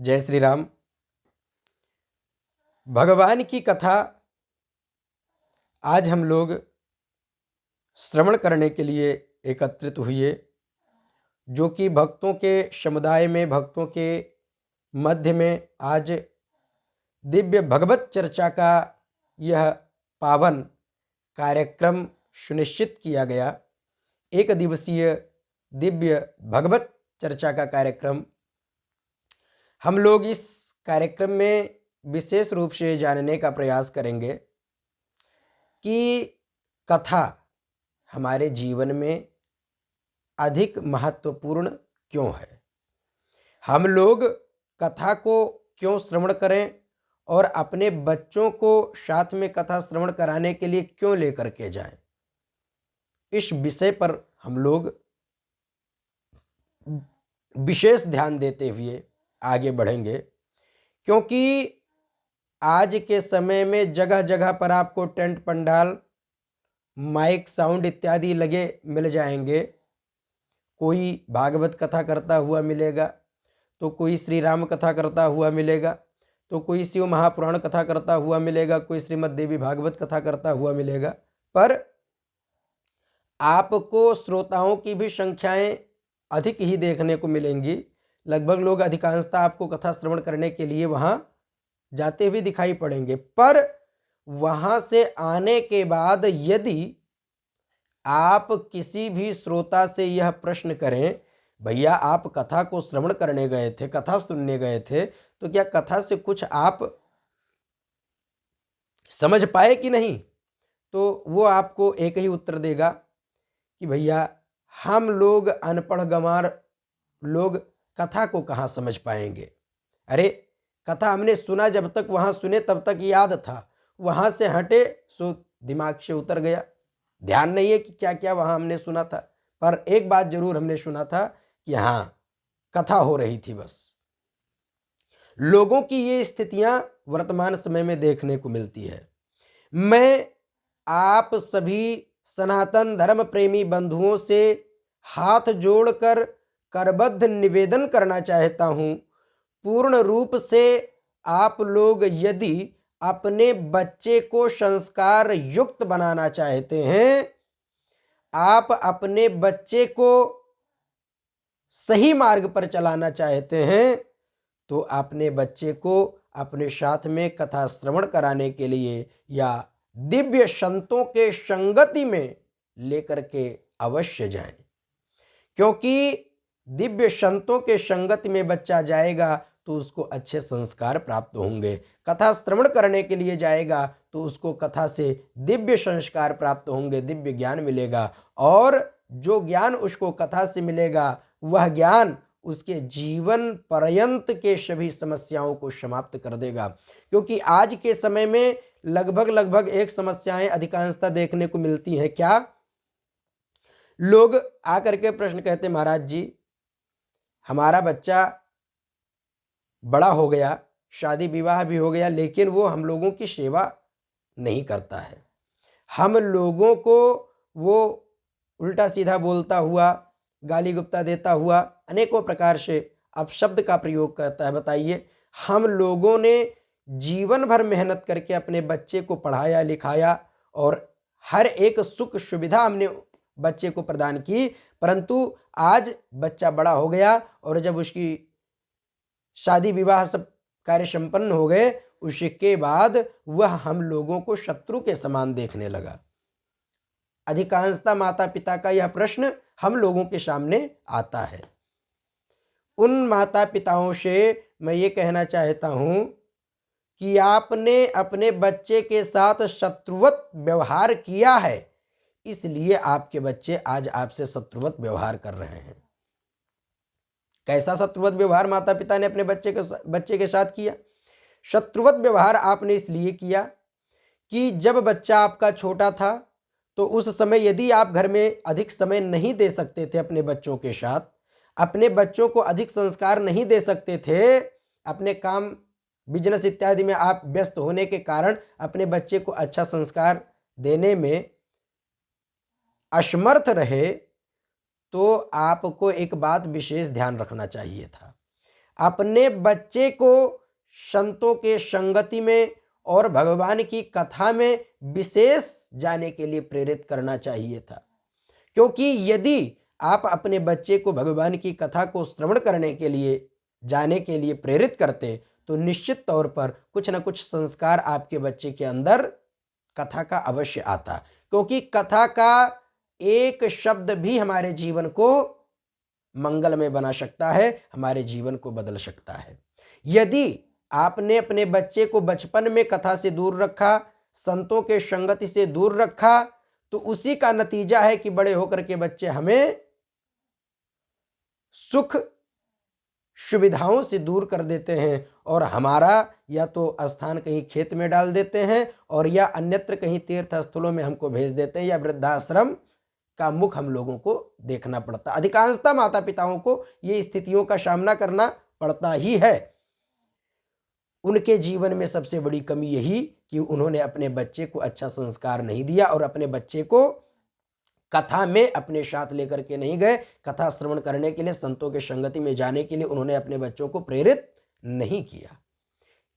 जय श्री राम। भगवान की कथा आज हम लोग श्रवण करने के लिए एकत्रित हुए, जो कि भक्तों के समुदाय में, भक्तों के मध्य में आज दिव्य भगवत चर्चा का यह पावन कार्यक्रम सुनिश्चित किया गया। एक दिवसीय दिव्य भगवत चर्चा का कार्यक्रम। हम लोग इस कार्यक्रम में विशेष रूप से जानने का प्रयास करेंगे कि कथा हमारे जीवन में अधिक महत्वपूर्ण क्यों है, हम लोग कथा को क्यों श्रवण करें और अपने बच्चों को साथ में कथा श्रवण कराने के लिए क्यों लेकर के जाएं। इस विषय पर हम लोग विशेष ध्यान देते हुए आगे बढ़ेंगे, क्योंकि आज के समय में जगह जगह पर आपको टेंट पंडाल, माइक, साउंड इत्यादि लगे मिल जाएंगे। कोई भागवत कथा करता हुआ मिलेगा, तो कोई श्री राम कथा करता हुआ मिलेगा, तो कोई शिव महापुराण कथा करता हुआ मिलेगा, कोई श्रीमद् देवी भागवत कथा करता हुआ मिलेगा। पर आपको श्रोताओं की भी संख्याएं अधिक ही देखने को मिलेंगी। लगभग लोग अधिकांशतः आपको कथा श्रवण करने के लिए वहां जाते हुए दिखाई पड़ेंगे। पर वहां से आने के बाद यदि आप किसी भी श्रोता से यह प्रश्न करें, भैया आप कथा को श्रवण करने गए थे, कथा सुनने गए थे, तो क्या कथा से कुछ आप समझ पाए कि नहीं, तो वो आपको एक ही उत्तर देगा कि भैया हम लोग अनपढ़ गंवार लोग कथा को कहाँ समझ पाएंगे। अरे कथा हमने सुना, जब तक वहां सुने तब तक याद था, वहां से हटे सो दिमाग से उतर गया, ध्यान नहीं है कि क्या क्या वहां हमने सुना था। पर एक बात जरूर हमने सुना था कि हाँ कथा हो रही थी। बस लोगों की ये स्थितियां वर्तमान समय में देखने को मिलती है। मैं आप सभी सनातन धर्म प्रेमी बंधुओं से हाथ जोड़कर करबद्ध निवेदन करना चाहता हूं, पूर्ण रूप से आप लोग यदि अपने बच्चे को संस्कार युक्त बनाना चाहते हैं, आप अपने बच्चे को सही मार्ग पर चलाना चाहते हैं, तो अपने बच्चे को अपने साथ में कथा श्रवण कराने के लिए या दिव्य संतों के संगति में लेकर के अवश्य जाएं। क्योंकि दिव्य संतों के संगति में बच्चा जाएगा तो उसको अच्छे संस्कार प्राप्त होंगे। कथा श्रवण करने के लिए जाएगा तो उसको कथा से दिव्य संस्कार प्राप्त होंगे, दिव्य ज्ञान मिलेगा। और जो ज्ञान उसको कथा से मिलेगा, वह ज्ञान उसके जीवन पर्यंत के सभी समस्याओं को समाप्त कर देगा। क्योंकि आज के समय में लगभग एक समस्याएं अधिकांशतः देखने को मिलती हैं। क्या? लोग आकर के प्रश्न कहते, महाराज जी हमारा बच्चा बड़ा हो गया, शादी विवाह भी हो गया, लेकिन वो हम लोगों की सेवा नहीं करता है। हम लोगों को वो उल्टा सीधा बोलता हुआ, गाली गुप्ता देता हुआ, अनेकों प्रकार से अपशब्द का प्रयोग करता है। बताइए, हम लोगों ने जीवन भर मेहनत करके अपने बच्चे को पढ़ाया लिखाया और हर एक सुख सुविधा हमने बच्चे को प्रदान की, परंतु आज बच्चा बड़ा हो गया और जब उसकी शादी विवाह सब कार्य संपन्न हो गए, उसके बाद वह हम लोगों को शत्रु के समान देखने लगा। अधिकांशतः माता पिता का यह प्रश्न हम लोगों के सामने आता है। उन माता पिताओं से मैं ये कहना चाहता हूं कि आपने अपने बच्चे के साथ शत्रुवत व्यवहार किया है, इसलिए आपके बच्चे आज आपसे शत्रुवत व्यवहार कर रहे हैं। कैसा शत्रुवत व्यवहार माता पिता ने अपने बच्चे के साथ किया? शत्रुवत व्यवहार आपने इसलिए किया कि जब बच्चा आपका छोटा था तो उस समय यदि आप घर में अधिक समय नहीं दे सकते थे अपने बच्चों के साथ, अपने बच्चों को अधिक संस्कार नहीं दे सकते थे, अपने काम बिजनेस इत्यादि में आप व्यस्त होने के कारण अपने बच्चे को अच्छा संस्कार देने में असमर्थ रहे, तो आपको एक बात विशेष ध्यान रखना चाहिए था। अपने बच्चे को संतों के संगति में और भगवान की कथा में विशेष जाने के लिए प्रेरित करना चाहिए था। क्योंकि यदि आप अपने बच्चे को भगवान की कथा को श्रवण करने के लिए जाने के लिए प्रेरित करते तो निश्चित तौर पर कुछ न कुछ संस्कार आपके बच्चे के अंदर कथा का अवश्य आता। क्योंकि कथा का एक शब्द भी हमारे जीवन को मंगलमय बना सकता है, हमारे जीवन को बदल सकता है। यदि आपने अपने बच्चे को बचपन में कथा से दूर रखा, संतों के संगति से दूर रखा, तो उसी का नतीजा है कि बड़े होकर के बच्चे हमें सुख सुविधाओं से दूर कर देते हैं और हमारा या तो स्थान कहीं खेत में डाल देते हैं और या अन्यत्र कहीं तीर्थ स्थलों में हमको भेज देते हैं या वृद्धाश्रम का मुख हम लोगों को देखना पड़ता। अधिकांशतः माता पिताओं को ये स्थितियों का सामना करना पड़ता ही है। उनके जीवन में सबसे बड़ी कमी यही कि उन्होंने अपने बच्चे को अच्छा संस्कार नहीं दिया और अपने बच्चे को कथा में अपने साथ लेकर के नहीं गए। कथा श्रवण करने के लिए, संतों के संगति में जाने के लिए उन्होंने अपने बच्चों को प्रेरित नहीं किया।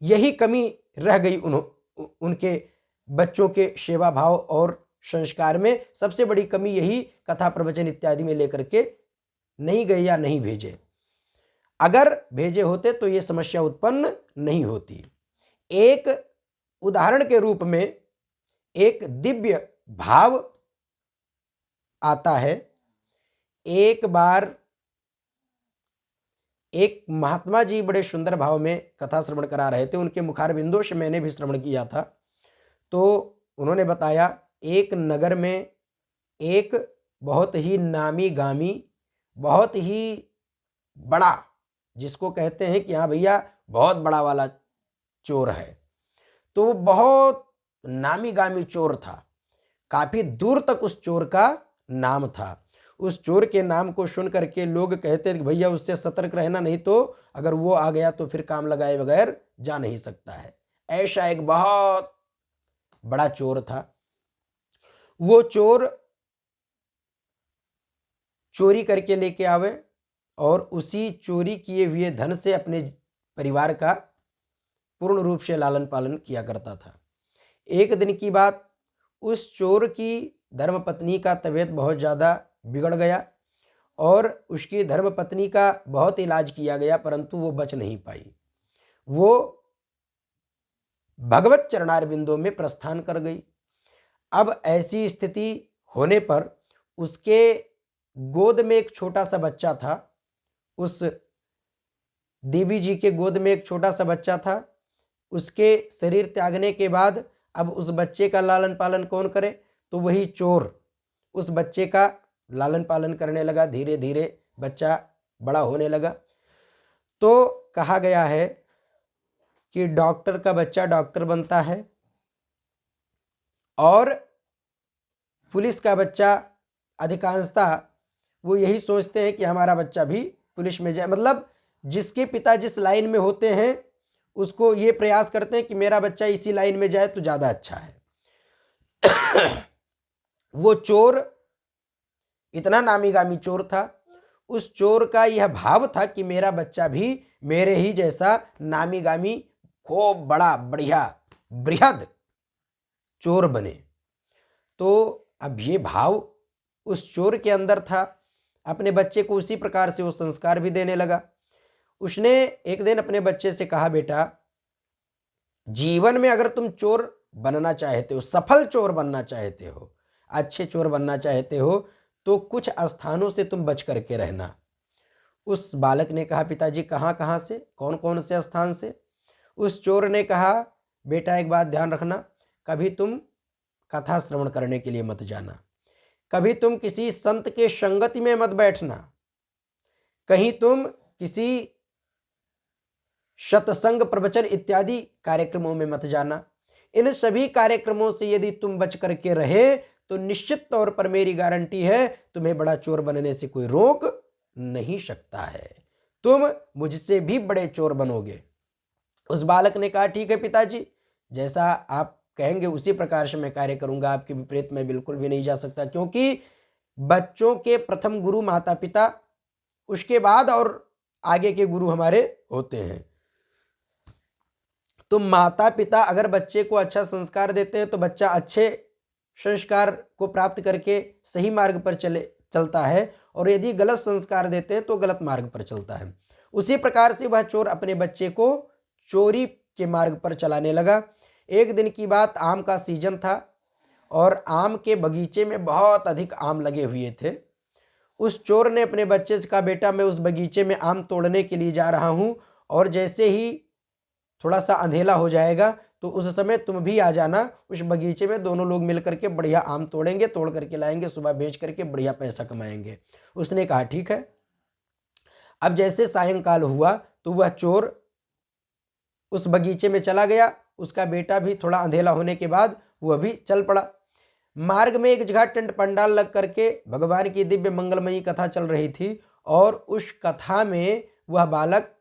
यही कमी रह गई उनके बच्चों के सेवा भाव और संस्कार में। सबसे बड़ी कमी यही कथा प्रवचन इत्यादि में लेकर के नहीं गए या नहीं भेजे। अगर भेजे होते तो ये समस्या उत्पन्न नहीं होती। एक उदाहरण के रूप में एक दिव्य भाव आता है। एक बार एक महात्मा जी बड़े सुंदर भाव में कथा श्रवण करा रहे थे। उनके मुखारबिंदों से मैंने भी श्रवण किया था। तो उन्होंने बताया एक नगर में एक बहुत ही नामी गामी, बहुत ही बड़ा, जिसको कहते हैं कि हाँ भैया बहुत बड़ा वाला चोर है। तो वो बहुत नामी गामी चोर था। काफी दूर तक उस चोर का नाम था। उस चोर के नाम को सुन करके लोग कहते थे कि भैया उससे सतर्क रहना, नहीं तो अगर वो आ गया तो फिर काम लगाए बगैर जा नहीं सकता है। ऐसा एक बहुत बड़ा चोर था। वो चोर चोरी करके लेके आवे और उसी चोरी किए हुए धन से अपने परिवार का पूर्ण रूप से लालन पालन किया करता था। एक दिन की बात, उस चोर की धर्मपत्नी का तबीयत बहुत ज़्यादा बिगड़ गया और उसकी धर्मपत्नी का बहुत इलाज किया गया, परंतु वो बच नहीं पाई। वो भगवत चरणारविंदों में प्रस्थान कर गई। अब ऐसी स्थिति होने पर उसके गोद में एक छोटा सा बच्चा था। उस देवी जी के गोद में एक छोटा सा बच्चा था। उसके शरीर त्यागने के बाद अब उस बच्चे का लालन पालन कौन करे? तो वही चोर उस बच्चे का लालन पालन करने लगा। धीरे धीरे बच्चा बड़ा होने लगा। तो कहा गया है कि डॉक्टर का बच्चा डॉक्टर बनता है और पुलिस का बच्चा अधिकांशतः वो यही सोचते हैं कि हमारा बच्चा भी पुलिस में जाए। मतलब जिसके पिता जिस लाइन में होते हैं उसको ये प्रयास करते हैं कि मेरा बच्चा इसी लाइन में जाए तो ज़्यादा अच्छा है। वो चोर इतना नामी गामी चोर था। उस चोर का यह भाव था कि मेरा बच्चा भी मेरे ही जैसा नामी गामी खूब बड़ा बढ़िया बृहद चोर बने। तो अब ये भाव उस चोर के अंदर था। अपने बच्चे को उसी प्रकार से वो संस्कार भी देने लगा। उसने एक दिन अपने बच्चे से कहा, बेटा जीवन में अगर तुम चोर बनना चाहते हो, सफल चोर बनना चाहते हो, अच्छे चोर बनना चाहते हो, तो कुछ स्थानों से तुम बच करके रहना। उस बालक ने कहा, पिताजी कहाँ कहाँ से, कौन कौन से स्थान से? उस चोर ने कहा, बेटा एक बात ध्यान रखना, कभी तुम कथा श्रवण करने के लिए मत जाना, कभी तुम किसी संत के संगति में मत बैठना, कहीं तुम किसी सत्संग प्रवचन इत्यादि कार्यक्रमों में मत जाना। इन सभी कार्यक्रमों से यदि तुम बच करके रहे तो निश्चित तौर पर मेरी गारंटी है तुम्हें बड़ा चोर बनने से कोई रोक नहीं सकता है, तुम मुझसे भी बड़े चोर बनोगे। उस बालक ने कहा, ठीक है पिताजी, जैसा आप कहेंगे उसी प्रकार से मैं कार्य करूंगा, आपके विपरीत मैं बिल्कुल भी नहीं जा सकता। क्योंकि बच्चों के प्रथम गुरु माता पिता, उसके बाद और आगे के गुरु हमारे होते हैं। तो माता पिता अगर बच्चे को अच्छा संस्कार देते हैं तो बच्चा अच्छे संस्कार को प्राप्त करके सही मार्ग पर चलता है, और यदि गलत संस्कार देते हैं तो गलत मार्ग पर चलता है। उसी प्रकार से वह चोर अपने बच्चे को चोरी के मार्ग पर चलाने लगा। एक दिन की बात, आम का सीजन था और आम के बगीचे में बहुत अधिक आम लगे हुए थे। उस चोर ने अपने बच्चे से कहा, बेटा मैं उस बगीचे में आम तोड़ने के लिए जा रहा हूं, और जैसे ही थोड़ा सा अंधेला हो जाएगा तो उस समय तुम भी आ जाना उस बगीचे में, दोनों लोग मिलकर के बढ़िया आम तोड़ेंगे, तोड़ करके लाएंगे, सुबह बेच करके बढ़िया पैसा कमाएंगे। उसने कहा ठीक है। अब जैसे सायंकाल हुआ तो वह चोर उस बगीचे में चला गया, उसका बेटा भी थोड़ा अंधेला होने के बाद वह भी चल पड़ा। मार्ग में एक जगह टेंट पंडाल लग करके भगवान की दिव्य मंगलमयी कथा चल रही थी, और उस कथा में वह बालक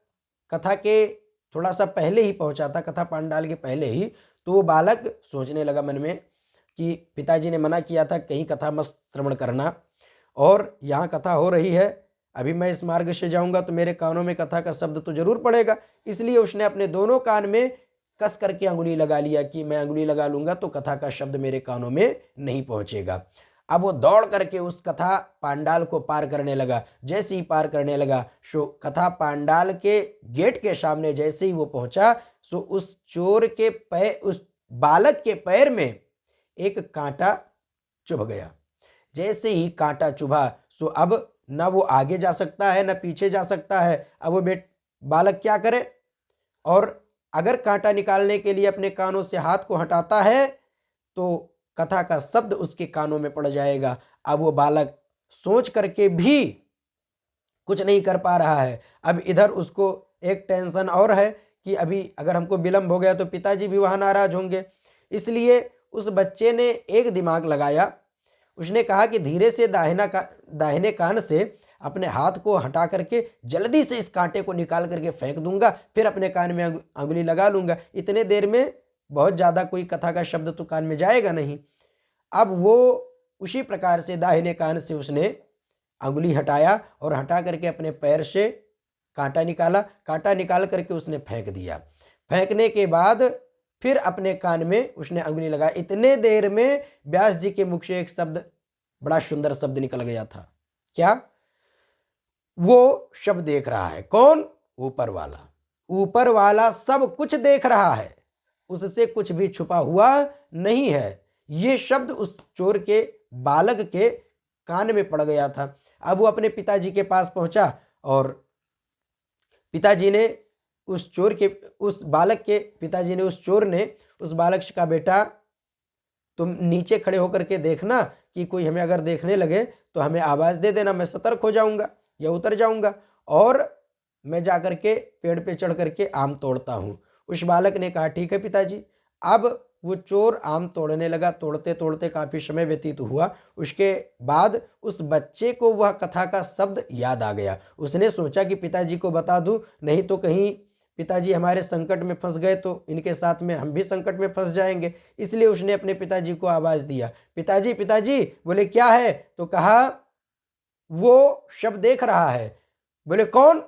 कथा के थोड़ा सा पहले ही पहुंचा था, कथा पंडाल के पहले ही। तो वो बालक सोचने लगा मन में कि पिताजी ने मना किया था कहीं कथा मत श्रवण करना, और यहाँ कथा हो रही है, अभी मैं इस मार्ग से जाऊंगा तो मेरे कानों में कथा का शब्द तो जरूर पड़ेगा। इसलिए उसने अपने दोनों कान में कस करके अंगुली लगा लिया कि मैं अंगुली लगा लूंगा तो कथा का शब्द मेरे कानों में नहीं पहुंचेगा। अब वो दौड़ करके उस कथा पांडाल को पार करने लगा। जैसे ही पार करने लगा सो कथा पांडाल के गेट के सामने जैसे ही वो पहुंचा, सो उस चोर के पैर, उस बालक के पैर में एक कांटा चुभ गया। जैसे ही कांटा चुभा सो अब ना वो आगे जा सकता है ना पीछे जा सकता है। अब वो बालक क्या करे, और अगर कांटा निकालने के लिए अपने कानों से हाथ को हटाता है तो कथा का शब्द उसके कानों में पड़ जाएगा। अब वो बालक सोच करके भी कुछ नहीं कर पा रहा है। अब इधर उसको एक टेंशन और है कि अभी अगर हमको विलंब हो गया तो पिताजी भी वहां नाराज होंगे। इसलिए उस बच्चे ने एक दिमाग लगाया। उसने कहा कि धीरे से दाहिने कान से अपने हाथ को हटा करके जल्दी से इस कांटे को निकाल करके फेंक दूंगा, फिर अपने कान में अंगुली लगा लूंगा। इतने देर में बहुत ज़्यादा कोई कथा का शब्द तो कान में जाएगा नहीं। अब वो उसी प्रकार से दाहिने कान से उसने अंगुली हटाया और हटा करके अपने पैर से कांटा निकाला। कांटा निकाल करके उसने फेंक दिया। फेंकने के बाद फिर अपने कान में उसने अंगुली लगाई। इतने देर में व्यास जी के मुख से एक शब्द, बड़ा सुंदर शब्द निकल गया था। क्या? वो शब्द देख रहा है। कौन? ऊपर वाला। ऊपर वाला सब कुछ देख रहा है, उससे कुछ भी छुपा हुआ नहीं है। ये शब्द उस चोर के बालक के कान में पड़ गया था। अब वो अपने पिताजी के पास पहुंचा और पिताजी ने उस चोर के, उस बालक के पिताजी ने उस चोर ने उस बालक से कहा, बेटा तुम नीचे खड़े होकर के देखना कि कोई हमें अगर देखने लगे तो हमें आवाज दे देना, मैं सतर्क हो जाऊंगा या उतर जाऊंगा और मैं जाकर के पेड़ पे चढ़ करके आम तोड़ता हूं। उस बालक ने कहा ठीक है पिताजी। अब वो चोर आम तोड़ने लगा। तोड़ते तोड़ते काफी समय व्यतीत हुआ। उसके बाद उस बच्चे को वह कथा का शब्द याद आ गया। उसने सोचा कि पिताजी को बता दूं, नहीं तो कहीं पिताजी हमारे संकट में फंस गए तो इनके साथ में हम भी संकट में फंस जाएंगे। इसलिए उसने अपने पिताजी को आवाज दिया, पिताजी पिताजी। बोले क्या है? तो कहा वो शब्द देख रहा है। बोले कौन?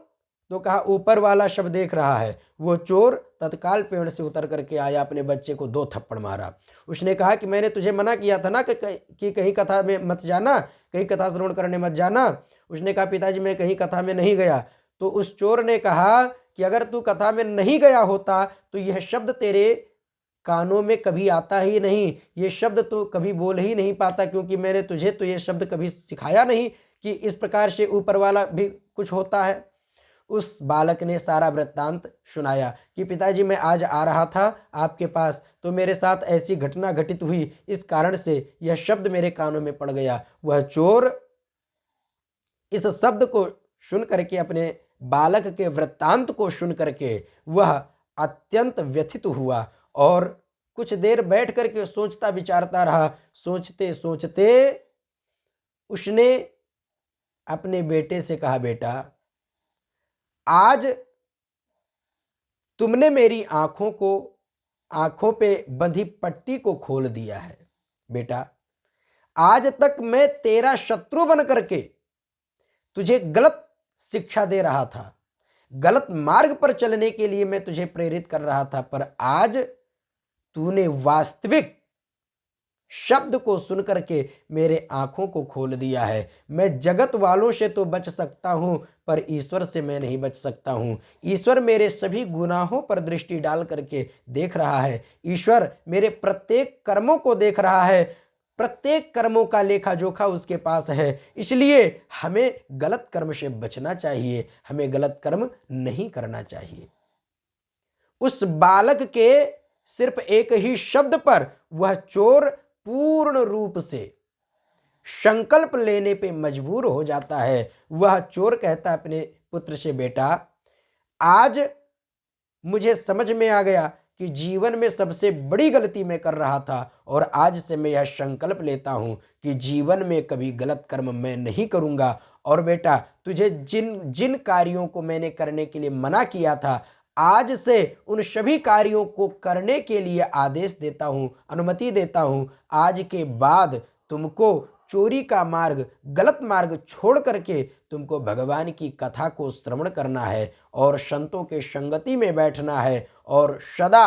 तो कहा ऊपर वाला शब्द देख रहा है। वो चोर तत्काल पेड़ से उतर करके आया, अपने बच्चे को 2 थप्पड़ मारा। उसने कहा कि मैंने तुझे मना किया था ना कि कहीं कथा में मत जाना, कहीं कथा श्रवण करने मत जाना। उसने कहा पिताजी मैं कहीं कथा में नहीं गया। तो उस चोर ने कहा कि अगर तू कथा में नहीं गया होता तो यह शब्द तेरे कानों में कभी आता ही नहीं, ये शब्द तो कभी बोल ही नहीं पाता, क्योंकि मैंने तुझे तो ये शब्द कभी सिखाया नहीं कि इस प्रकार से ऊपर वाला भी कुछ होता है। उस बालक ने सारा वृत्तांत सुनाया कि पिताजी मैं आज आ रहा था आपके पास तो मेरे साथ ऐसी घटना घटित हुई, इस कारण से यह शब्द मेरे कानों में पड़ गया। वह चोर इस शब्द को सुन करके, अपने बालक के वृत्तांत को सुन करके वह अत्यंत व्यथित हुआ और कुछ देर बैठ करके सोचता विचारता रहा। सोचते सोचते उसने अपने बेटे से कहा, बेटा आज तुमने मेरी आंखों पे बंधी पट्टी को खोल दिया है। बेटा आज तक मैं तेरा शत्रु बन करके तुझे गलत शिक्षा दे रहा था, गलत मार्ग पर चलने के लिए मैं तुझे प्रेरित कर रहा था, पर आज तूने वास्तविक शब्द को सुन करके मेरे आंखों को खोल दिया है। मैं जगत वालों से तो बच सकता हूं, पर ईश्वर से मैं नहीं बच सकता हूं। ईश्वर मेरे सभी गुनाहों पर दृष्टि डाल करके देख रहा है। ईश्वर मेरे प्रत्येक कर्मों को देख रहा है। प्रत्येक कर्मों का लेखा जोखा उसके पास है। इसलिए हमें गलत कर्म से बचना चाहिए, हमें गलत कर्म नहीं करना चाहिए। उस बालक के सिर्फ एक ही शब्द पर वह चोर पूर्ण रूप से संकल्प लेने पे मजबूर हो जाता है। वह चोर कहता है अपने पुत्र से, बेटा आज मुझे समझ में आ गया कि जीवन में सबसे बड़ी गलती मैं कर रहा था, और आज से मैं यह संकल्प लेता हूं कि जीवन में कभी गलत कर्म मैं नहीं करूंगा। और बेटा तुझे जिन जिन कार्यों को मैंने करने के लिए मना किया था, आज से उन सभी कार्यों को करने के लिए आदेश देता हूं, अनुमति देता हूं। आज के बाद तुमको चोरी का मार्ग, गलत मार्ग छोड़ करके तुमको भगवान की कथा को श्रवण करना है और संतों के संगति में बैठना है और सदा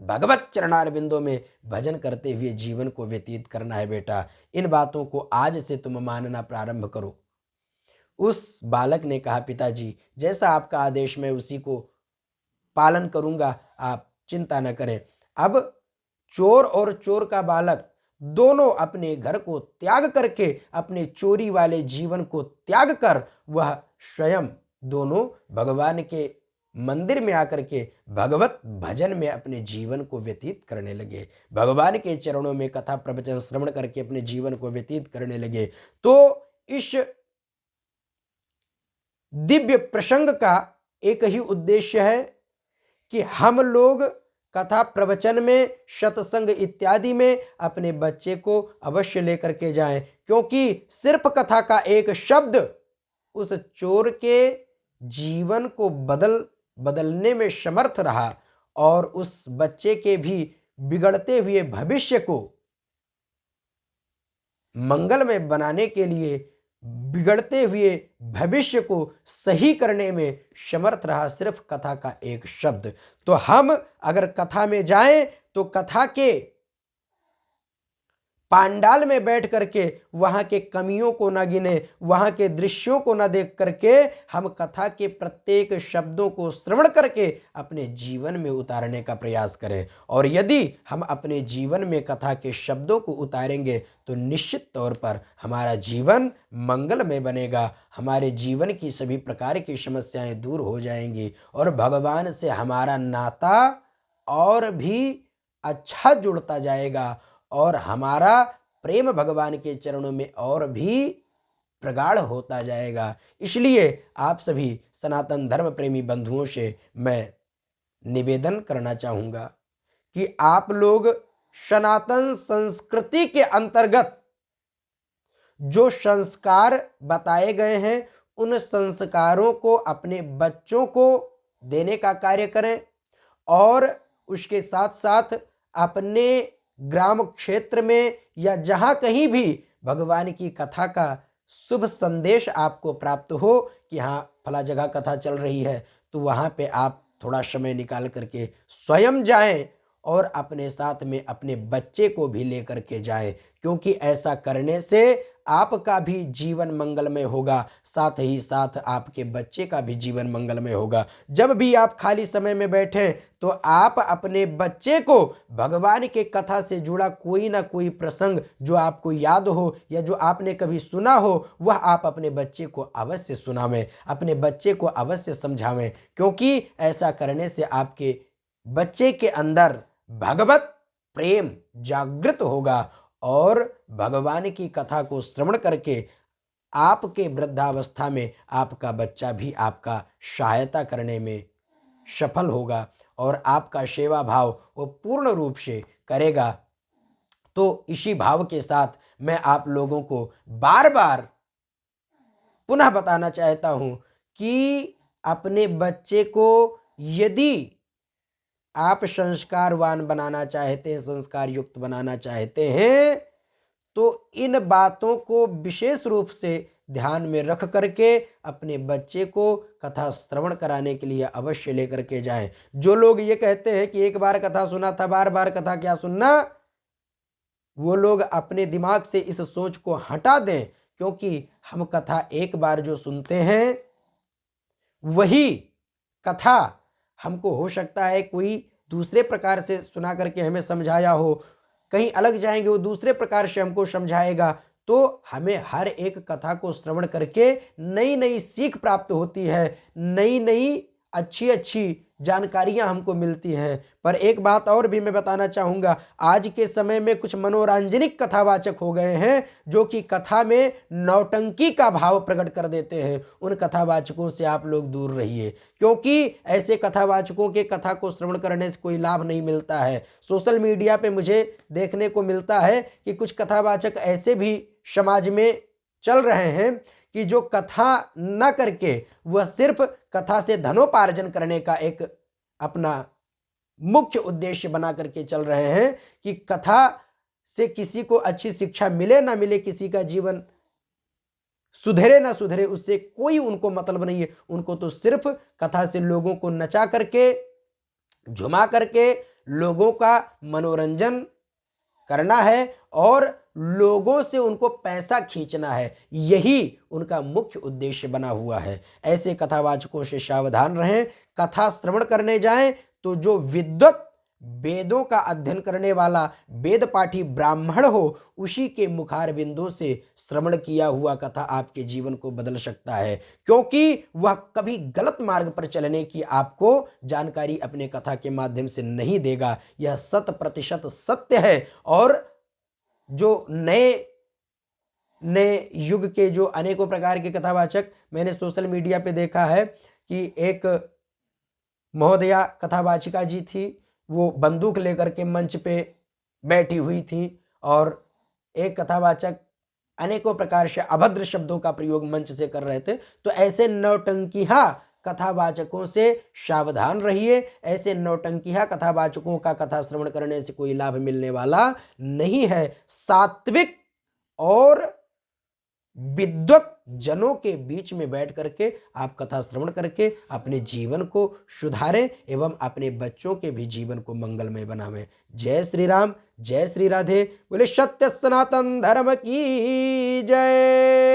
भगवत चरणारविंदों में भजन करते हुए जीवन को व्यतीत करना है। बेटा इन बातों को आज से तुम मानना प्रारंभ करो। उस बालक ने कहा, पिताजी जैसा आपका आदेश मैं उसी को पालन करूंगा, आप चिंता न करें। अब चोर और चोर का बालक दोनों अपने घर को त्याग करके, अपने चोरी वाले जीवन को त्याग कर वह स्वयं दोनों भगवान के मंदिर में आकर के भगवत भजन में अपने जीवन को व्यतीत करने लगे। भगवान के चरणों में कथा प्रवचन श्रवण करके अपने जीवन को व्यतीत करने लगे। तो इस दिव्य प्रसंग का एक ही उद्देश्य है कि हम लोग कथा प्रवचन में, सत्संग इत्यादि में अपने बच्चे को अवश्य लेकर के जाएं, क्योंकि सिर्फ कथा का एक शब्द उस चोर के जीवन को बदलने में समर्थ रहा और उस बच्चे के भी बिगड़ते हुए भविष्य को मंगलमय बनाने के लिए, बिगड़ते हुए भविष्य को सही करने में समर्थ रहा सिर्फ कथा का एक शब्द। तो हम अगर कथा में जाएं तो कथा के पांडाल में बैठ करके वहां के कमियों को ना गिने, वहां के दृश्यों को ना देख करके हम कथा के प्रत्येक शब्दों को श्रवण करके अपने जीवन में उतारने का प्रयास करें। और यदि हम अपने जीवन में कथा के शब्दों को उतारेंगे तो निश्चित तौर पर हमारा जीवन मंगलमय बनेगा, हमारे जीवन की सभी प्रकार की समस्याएं दूर हो जाएंगी और भगवान से हमारा नाता और भी अच्छा जुड़ता जाएगा और हमारा प्रेम भगवान के चरणों में और भी प्रगाढ़ होता जाएगा। इसलिए आप सभी सनातन धर्म प्रेमी बंधुओं से मैं निवेदन करना चाहूँगा कि आप लोग सनातन संस्कृति के अंतर्गत जो संस्कार बताए गए हैं उन संस्कारों को अपने बच्चों को देने का कार्य करें और उसके साथ साथ अपने ग्राम क्षेत्र में या जहां कहीं भी भगवान की कथा का शुभ संदेश आपको प्राप्त हो कि हाँ फला जगह कथा चल रही है, तो वहां पे आप थोड़ा समय निकाल करके स्वयं जाएं और अपने साथ में अपने बच्चे को भी लेकर के जाएं, क्योंकि ऐसा करने से आपका भी जीवन मंगलमय होगा, साथ ही साथ आपके बच्चे का भी जीवन मंगलमय होगा। जब भी आप खाली समय में बैठें तो आप अपने बच्चे को भगवान के कथा से जुड़ा कोई ना कोई प्रसंग जो आपको याद हो या जो आपने कभी सुना हो वह आप अपने बच्चे को अवश्य सुनावें, अपने बच्चे को अवश्य समझावें, क्योंकि ऐसा करने से आपके बच्चे के अंदर भगवत प्रेम जागृत होगा और भगवान की कथा को श्रवण करके आपके वृद्धावस्था में आपका बच्चा भी आपका सहायता करने में सफल होगा और आपका सेवा भाव वो पूर्ण रूप से करेगा। तो इसी भाव के साथ मैं आप लोगों को बार बार पुनः बताना चाहता हूं कि अपने बच्चे को यदि आप संस्कारवान बनाना चाहते हैं, संस्कार युक्त बनाना चाहते हैं, तो इन बातों को विशेष रूप से ध्यान में रख करके अपने बच्चे को कथा श्रवण कराने के लिए अवश्य लेकर के जाएं। जो लोग ये कहते हैं कि एक बार कथा सुना था, बार बार कथा क्या सुनना, वो लोग अपने दिमाग से इस सोच को हटा दें, क्योंकि हम कथा एक बार जो सुनते हैं वही कथा हमको हो सकता है कोई दूसरे प्रकार से सुना करके हमें समझाया हो, कहीं अलग जाएंगे वो दूसरे प्रकार से हमको समझाएगा। तो हमें हर एक कथा को श्रवण करके नई नई सीख प्राप्त होती है, नई नई अच्छी अच्छी जानकारियां हमको मिलती हैं। पर एक बात और भी मैं बताना चाहूँगा, आज के समय में कुछ मनोरंजनिक कथावाचक हो गए हैं जो कि कथा में नौटंकी का भाव प्रकट कर देते हैं। उन कथावाचकों से आप लोग दूर रहिए, क्योंकि ऐसे कथावाचकों के कथा को श्रवण करने से कोई लाभ नहीं मिलता है। सोशल मीडिया पे मुझे देखने को मिलता है कि कुछ कथावाचक ऐसे भी समाज में चल रहे हैं कि जो कथा न करके वह सिर्फ कथा से धनोपार्जन करने का एक अपना मुख्य उद्देश्य बना करके चल रहे हैं कि कथा से किसी को अच्छी शिक्षा मिले ना मिले, किसी का जीवन सुधरे ना सुधरे, उससे कोई उनको मतलब नहीं है। उनको तो सिर्फ कथा से लोगों को नचा करके, झुमा करके लोगों का मनोरंजन करना है और लोगों से उनको पैसा खींचना है, यही उनका मुख्य उद्देश्य बना हुआ है। ऐसे कथावाचकों से सावधान रहें। कथा श्रवण करने जाएं तो जो विद्वत वेदों का अध्ययन करने वाला वेद पाठी ब्राह्मण हो, उसी के मुखार बिंदों से श्रवण किया हुआ कथा आपके जीवन को बदल सकता है, क्योंकि वह कभी गलत मार्ग पर चलने की आपको जानकारी अपने कथा के माध्यम से नहीं देगा। यह 100% सत्य है। और जो नए नए युग के जो अनेकों प्रकार के कथावाचक मैंने सोशल मीडिया पे देखा है कि एक महोदया कथावाचिका जी थी, वो बंदूक लेकर के मंच पे बैठी हुई थी और एक कथावाचक अनेकों प्रकार से अभद्र शब्दों का प्रयोग मंच से कर रहे थे। तो ऐसे नौटंकिया कथावाचकों से सावधान रहिए। ऐसे नौटंकिया कथावाचकों का कथा श्रवण करने से कोई लाभ मिलने वाला नहीं है। सात्विक और विद्वत जनों के बीच में बैठ करके आप कथा श्रवण करके अपने जीवन को सुधारें एवं अपने बच्चों के भी जीवन को मंगलमय बनावें। जय श्री राम, जय श्री राधे। बोले सत्य सनातन धर्म की जय।